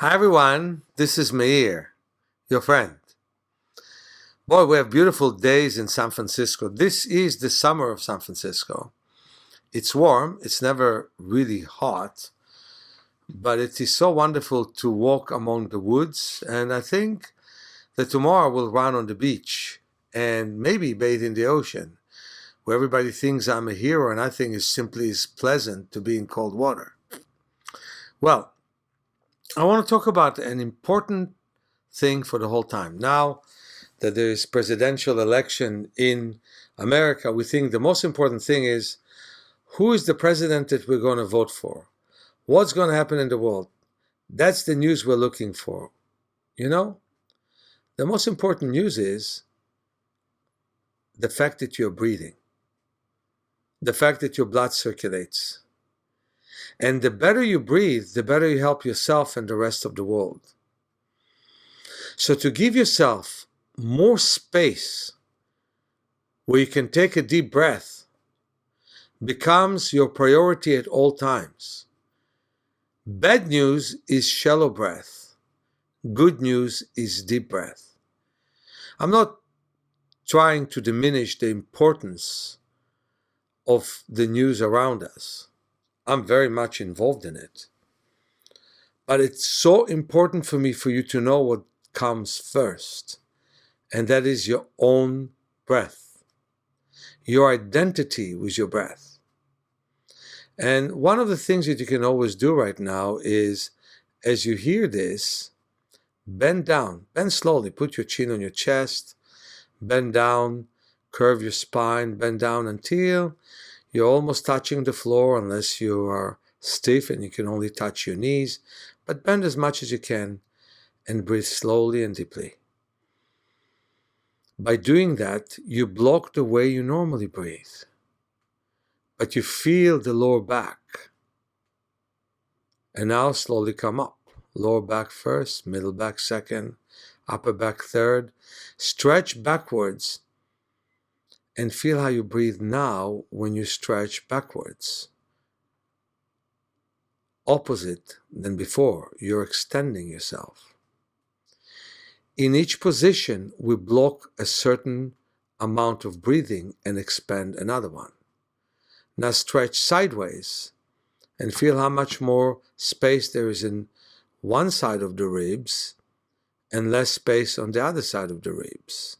Hi everyone, this is Meir, your friend. Boy, we have beautiful days in San Francisco. This is the summer of San Francisco. It's warm, it's never really hot, but it is so wonderful to walk among the woods. And I think that tomorrow we'll run on the beach and maybe bathe in the ocean, where everybody thinks I'm a hero and I think it's simply as pleasant to be in cold water. Well, I want to talk about an important thing for the whole time. Now that there is presidential election in America, we think the most important thing is who is the president that we're going to vote for? What's going to happen in the world? That's the news we're looking for. You know, the most important news is the fact that you're breathing, the fact that your blood circulates. And the better you breathe, the better you help yourself and the rest of the world. So to give yourself more space where you can take a deep breath becomes your priority at all times. Bad news is shallow breath. Good news is deep breath. I'm not trying to diminish the importance of the news around us. I'm very much involved in it. But it's so important for me for you to know what comes first, and that is your own breath, your identity with your breath. And one of the things that you can always do right now is, as you hear this, bend down, bend slowly, put your chin on your chest, bend down, curve your spine, bend down until you're almost touching the floor, unless you are stiff and you can only touch your knees, but bend as much as you can and breathe slowly and deeply. By doing that, you block the way you normally breathe, but you feel the lower back. And now slowly come up. Lower back first, middle back second, upper back third. Stretch backwards and feel how you breathe now when you stretch backwards. Opposite than before, you're extending yourself. In each position, we block a certain amount of breathing and expand another one. Now stretch sideways and feel how much more space there is in one side of the ribs and less space on the other side of the ribs.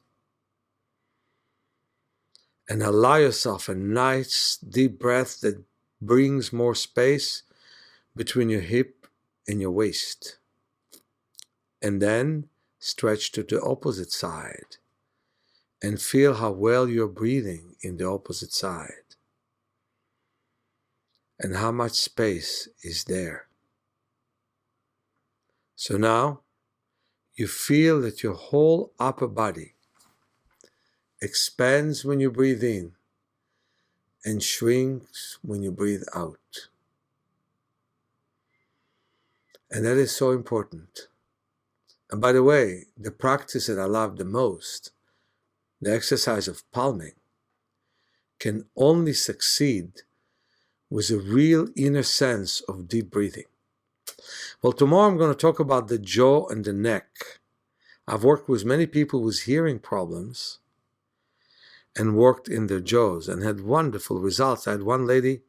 And allow yourself a nice deep breath that brings more space between your hip and your waist. And then stretch to the opposite side and feel how well you're breathing in the opposite side and how much space is there. So now you feel that your whole upper body expands when you breathe in and shrinks when you breathe out. And that is so important. And by the way, the practice that I love the most, the exercise of palming, can only succeed with a real inner sense of deep breathing. Well, tomorrow I'm going to talk about the jaw and the neck. I've worked with many people with hearing problems and worked in their jaws and had wonderful results. I had one lady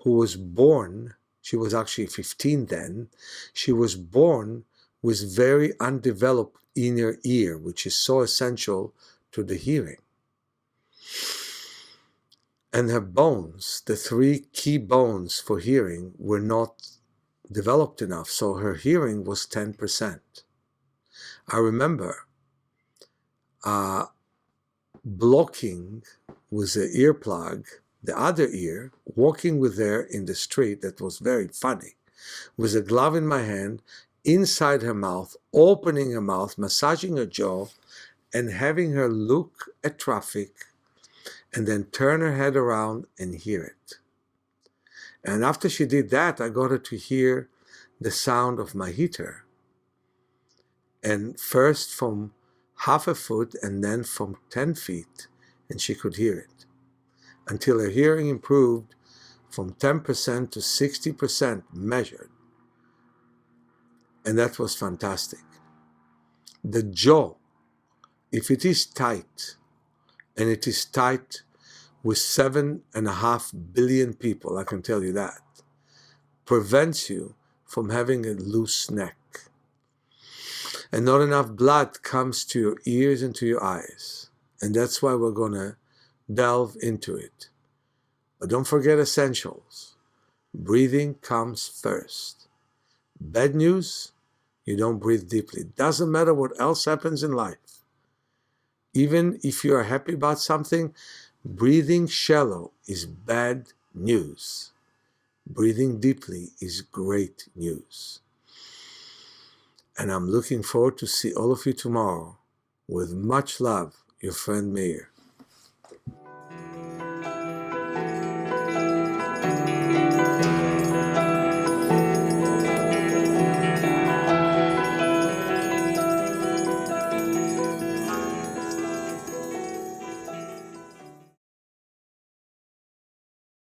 who was born, she was actually 15 then, she was born with very undeveloped inner ear, which is so essential to the hearing. And her bones, the three key bones for hearing, were not developed enough, so her hearing was 10%. I remember blocking with the earplug the other ear, walking with her in the street. That was very funny, with a glove in my hand, inside her mouth, opening her mouth, massaging her jaw, and having her look at traffic and then turn her head around and hear it. And after she did that, I got her to hear the sound of my heater. And first from half a foot and then from 10 feet, and she could hear it. Until her hearing improved from 10% to 60% measured. and that was fantastic. The jaw, if it is tight, and it is tight with 7.5 billion people, I can tell you that, prevents you from having a loose neck. And not enough blood comes to your ears and to your eyes. And that's why we're going to delve into it. But don't forget essentials. Breathing comes first. Bad news, you don't breathe deeply. Doesn't matter what else happens in life. Even if you are happy about something, breathing shallow is bad news. Breathing deeply is great news. And I'm looking forward to see all of you tomorrow. With much love, your friend Meir.